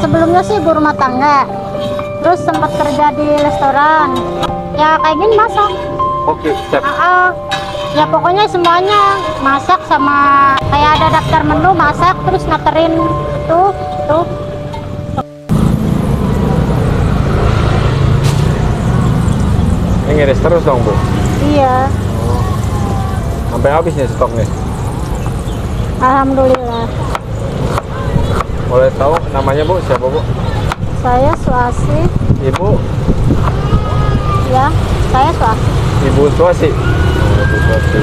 Sebelumnya sih ibu rumah tangga, terus sempat kerja di restoran. Ya kayak gini masak. Oke, chef. Ya pokoknya semuanya masak, sama kayak ada daftar menu masak terus ngeterin tuh. Ini ngiris terus dong, Bu? Iya. Sampai habis nih stok nih? Alhamdulillah. Boleh tahu namanya, Bu? Siapa, Bu? Saya Suasi. Ibu? Ya, saya Suasi. Ibu Suasi? Oh, Ibu Suasi.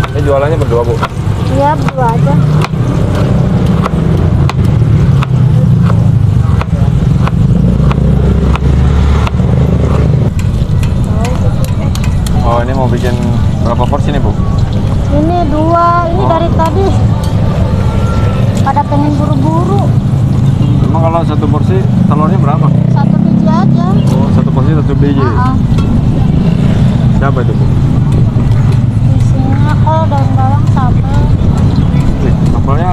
Ini jualannya berdua, Bu? Iya, berdua aja. Oh, ini mau bikin berapa porsi nih, Bu? Ini 2, ini dari tadi pada pengen buru-buru. Emang kalau satu porsi telurnya berapa? 1 biji aja. Oh, satu porsi 1 biji. Siapa itu, Bu? Isinya kol, daun bawang, sambal. Sambalnya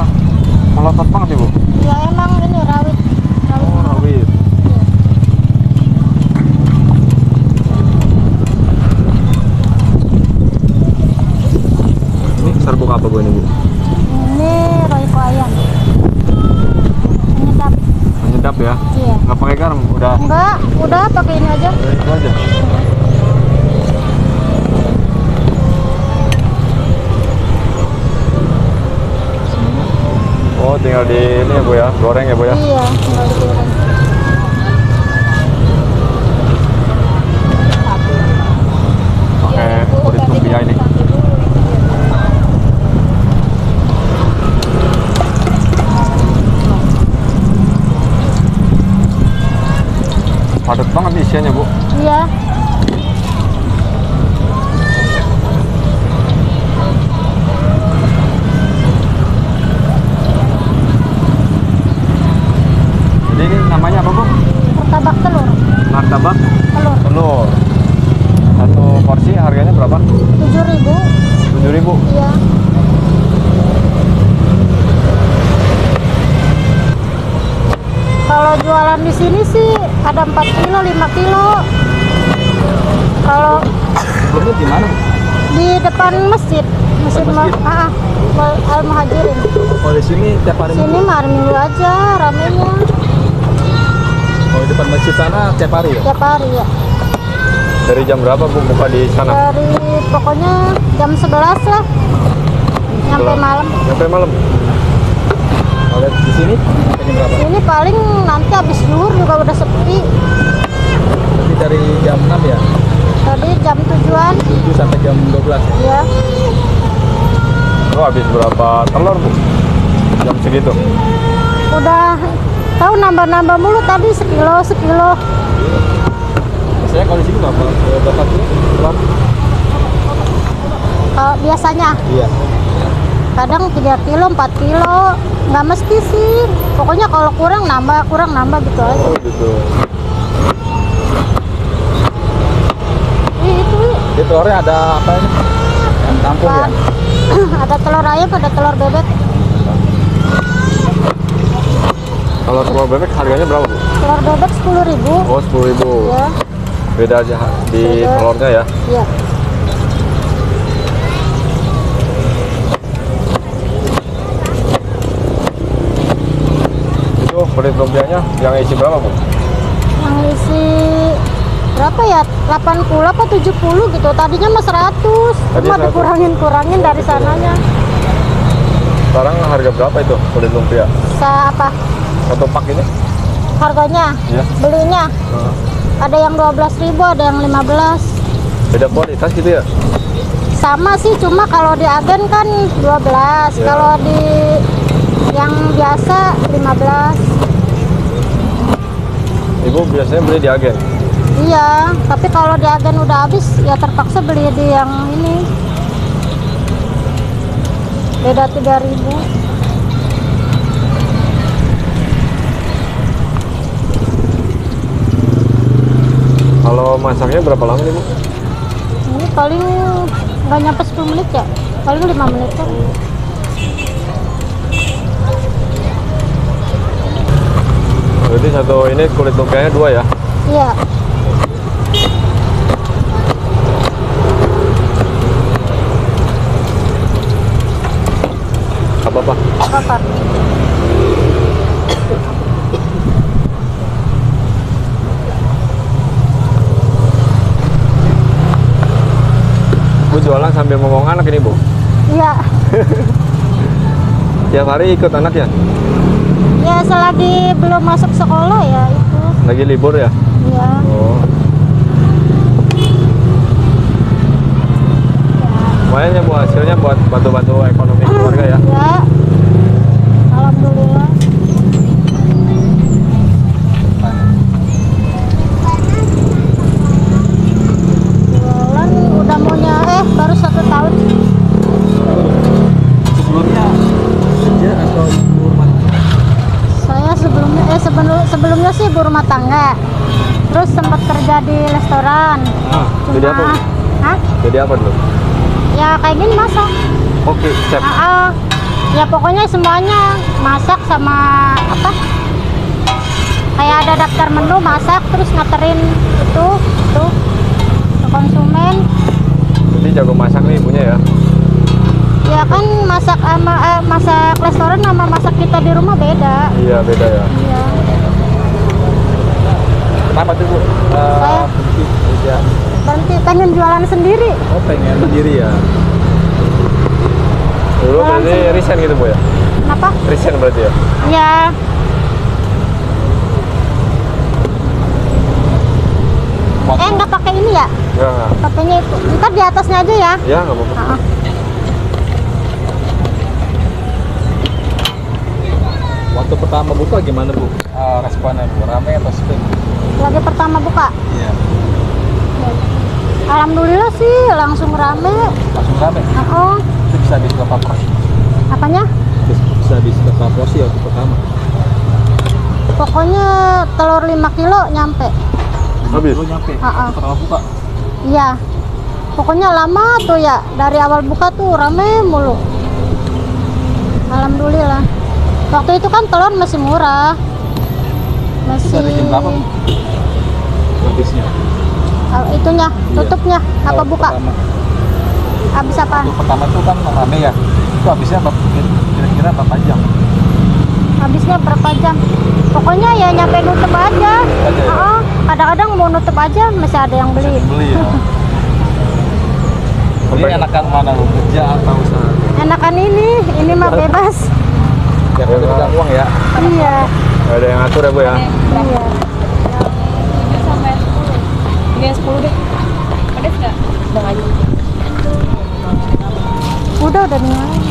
melotot banget nih, Bu? Ya emang ini rawit. Oh, rawit. Ini serbuk apa, Bu, ini, Bu? Ini royco ayam. Penyedap. Menyedap ya? Iya. Nggak pakai garam? Enggak, udah pakai ini aja. Itu aja. Oh, tinggal di ini ya, Bu ya? Goreng ya, Bu ya? Iya, tinggal digoreng. Pakai kulit lumpia ini. Padat banget nih isiannya, Bu. Iya. Jadi ini namanya apa, Bu? Martabak telur. Martabak Telur. telur. Satu porsi harganya berapa? 7.000. 7.000. Iya. Kalau jualan di sini sih ada 4 kilo, 5 kilo. Kalau Sebelumnya di mana? di depan masjid, Masjid? Al Muhajirin. Oh, di sini tiap hari Sini hari Minggu aja ramenya, Oh, di depan masjid sana tiap hari ya? tiap hari ya. Dari jam berapa, Bu, buka di sana? Dari pokoknya jam 11 lah, nyampe malam. Sampai malam. Kalau di sini jam berapa? Ini paling nanti habis zuhur juga udah sepi. Berarti dari jam 6 ya? Tadi jam 7-an. 7 sampai jam 12 Ya. Oh, habis berapa telur, Bu? Jam segitu? Udah tahu nambah-nambah mulu tadi sekilo. Saya kalau di sini berapa kilo telur? Biasanya Iya. kadang 3 kilo, 4 kilo, nggak mesti sih. Pokoknya kalau kurang nambah gitu aja. Oh, gitu. Itu Di telurnya ada apa ini? Yang campur ya? ada telur ayam, ada telur bebek. Kalau telur bebek harganya berapa, Bu? Telur bebek 10.000. Oh, 10.000. Ya, Beda aja di Beda. telurnya ya? ya. Itu kulit lumpianya yang isi berapa, Bu? Yang isi berapa ya? 80 apa 70 gitu. Tadinya mah 100. Tadi Cuma 100. dikurangin dari sananya. Sekarang harga berapa itu kulit lumpia? Apa? Satu pak ini? Harganya? Iya. Belinya? Ada yang 12.000, ada yang 15. Beda kualitas gitu ya? Sama sih, cuma kalau di agen kan 12. Ya. Kalau di yang biasa 15. Ibu biasanya beli di agen? Iya, tapi kalau di agen udah habis ya terpaksa beli di yang ini. Beda 3.000. Kalau masaknya berapa lama nih, Bu? Ini paling nggak nyampe 10 menit ya, paling 5 menit kan. 5 Jadi satu ini kulit lukanya 2 ya? Iya. Apa-apa? Apa? Bu jualan sambil ngomong anak ini, Bu? Iya. Tiap hari ikut anak ya? Ya selagi belum masuk sekolah ya itu. Lagi libur ya? Iya. Oh. Lumayan ya Bu, hasilnya buat bantu-bantu ekonomi keluarga ya? Ya. Alhamdulillah. Jualan udah baru 1 tahun. Sebelumnya kerja atau rumah? Saya sebelumnya sih ibu rumah tangga. Terus sempat kerja di restoran. Jadi apa? Hah? Jadi apa dulu? Ya kayak gini masak. Oke, chef. Ya pokoknya semuanya masak sama apa? Kayak ada daftar menu masak terus nganterin itu ke konsumen. Jadi jago masak nih ibunya ya? Ya kan masak restoran sama masak kita di rumah beda. Iya, beda ya. Iya. Kenapa tuh Bu? Saya Kerja. berhenti pengen jualan sendiri. Oh, pengen sendiri ya? Dulu berarti resign gitu Bu ya? Kenapa? Resign berarti ya? Ya. Nggak pakai ini ya? Enggak. Pakainya itu. Ntar di atasnya aja ya. Ya, nggak apa-apa. Ah. Waktu pertama buka gimana Bu? Responnya Bu, rame atau sepi? Lagi pertama buka. Iya. Alhamdulillah sih langsung rame. Langsung rame? Itu bisa habis berapa porsi? Apanya? Bisa habis berapa porsi waktu pertama? Pokoknya telur 5 kilo nyampe. Habis? Lu nyampe? Pertama buka? Iya. Pokoknya lama tuh ya. Dari awal buka tuh rame mulu. Alhamdulillah. Waktu itu kan telur masih murah. Bisa bikin berapa Bu? Habisnya? Itunya, tutupnya, apa Oh, buka? pertama. Habis apa? Waktu pertama itu kan rame ya? Itu habisnya kira-kira berapa jam? Habisnya berapa jam? Pokoknya ya nyampe nutup aja. Aja ya? Kadang-kadang mau nutup aja masih ada yang beli. Beli ya? Ini enakan mana Bu? Kerja atau usaha? Enakan ini mah bebas. Ya udah pegang uang ya? Iya. Nggak ada yang ngatur ya Bu ya? Iya. Sampai 10. Ini 10 deh. Pedes nggak? Udah aja. Udah nyalain.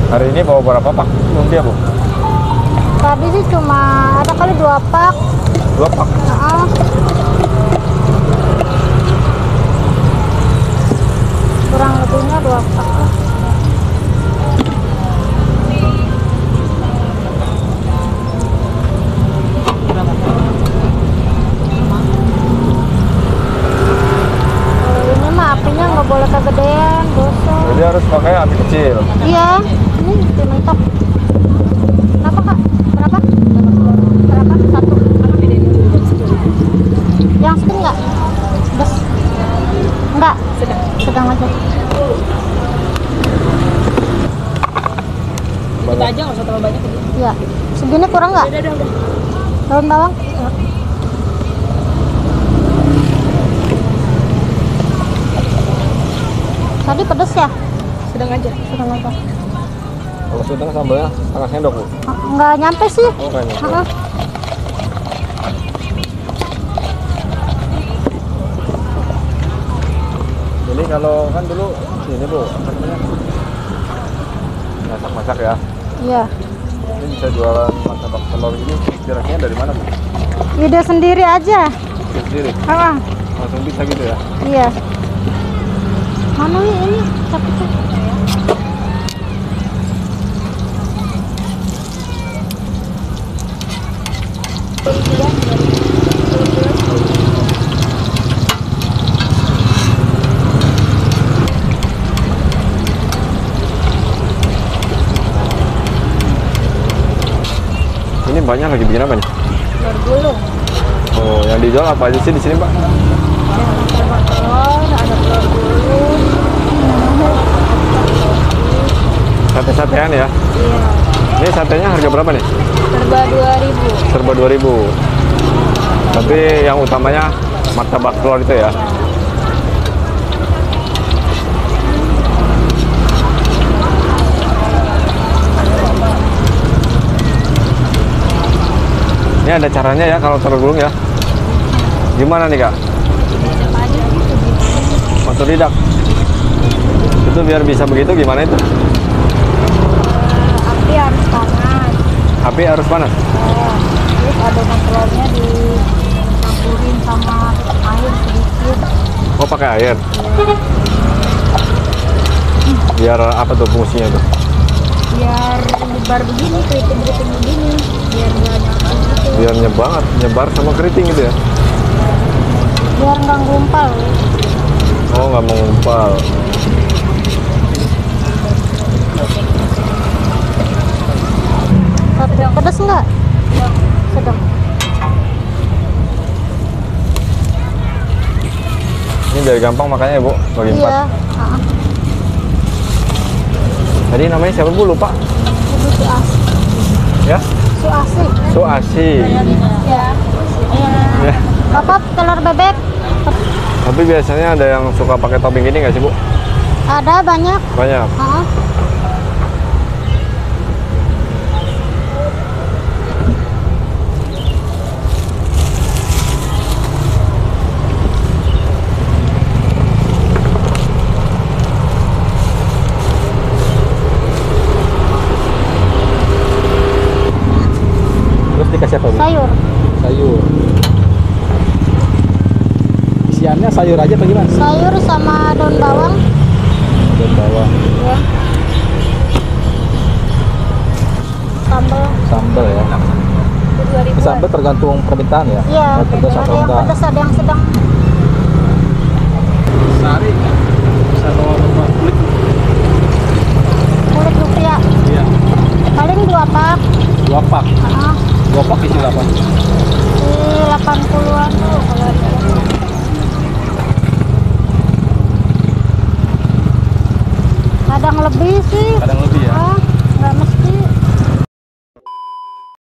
Hari ini bawa berapa pak? Lumpia Bu? Tadi sih cuma ada kali 2 pak. 2 pak? Kurang lebihnya 2 pak. Ini mah apinya nggak boleh kegedean, gosong. Jadi harus pakai api kecil. Iya, ini dimentok. Kenapa kak? Berapa? Berapa? 1. Yang sedang nggak? Bes? Enggak. Sedang aja. Kita aja nggak usah terlalu banyak. Iya. Segini kurang nggak? Udah. Daun bawang? Tadi pedes ya? Sedang aja. Sedang aja. Kalau sedang sambalnya setengah sendok Bu? Nggak nyampe sih. Oh, nggak nyampe. Heeh. Jadi kalau kan dulu ini Bu, apa namanya? Masak-masak ya. Iya. Ini bisa jualan martabak telur ini kira-kira dari mana Bu? Ide sendiri aja. Bisa sendiri? Heeh. Langsung bisa gitu ya? Iya. Mana ini? Capek. Ini banyak lagi bikin apa nih? Telur gulung. Oh, yang dijual apa aja sih di sini, Pak? Ada telur, ada telur gulung. Sate-satean ya? Iya. Ini satenya harga berapa nih? Serba 2.000. Serba 2.000. Tapi yang utamanya martabak telur itu ya? Ini ada caranya ya kalau telur gulung ya? Gimana nih, Kak? Otodidak. Itu biar bisa begitu gimana itu? Api harus panas. Api harus panas. Terus adonan telurnya dicampurin sama air sedikit. Oh, pakai air. Biar apa tuh fungsinya tuh? Biar nyebar begini, keriting-keriting begini. Biar nggak nyatu gitu. Biar nyebar sama keriting gitu ya? Biar nggak ngumpal. Oh, nggak mengumpal. Pedas nggak? Sedang. Ini biar gampang makanya ya, Bu, bagi empat. Iya. Tadi namanya siapa, Bu? Lupa. Ibu Suasi. Ya? Suasi. Suasi. Ya. Ya. Bapak telur bebek. Tapi biasanya ada yang suka pakai topping gini nggak sih, Bu? Ada banyak. Banyak. Terus dikasih apa, Bu? Sayur. Sayur. Isiannya sayur aja apa gimana? Sayur sama daun bawang. Daun bawang. Ya. Sambal. Sambal ya. Itu 2.000. Sambal tergantung permintaan ya? Iya. Mau pedas Ada atau yang enggak? pedas, ada yang sedang.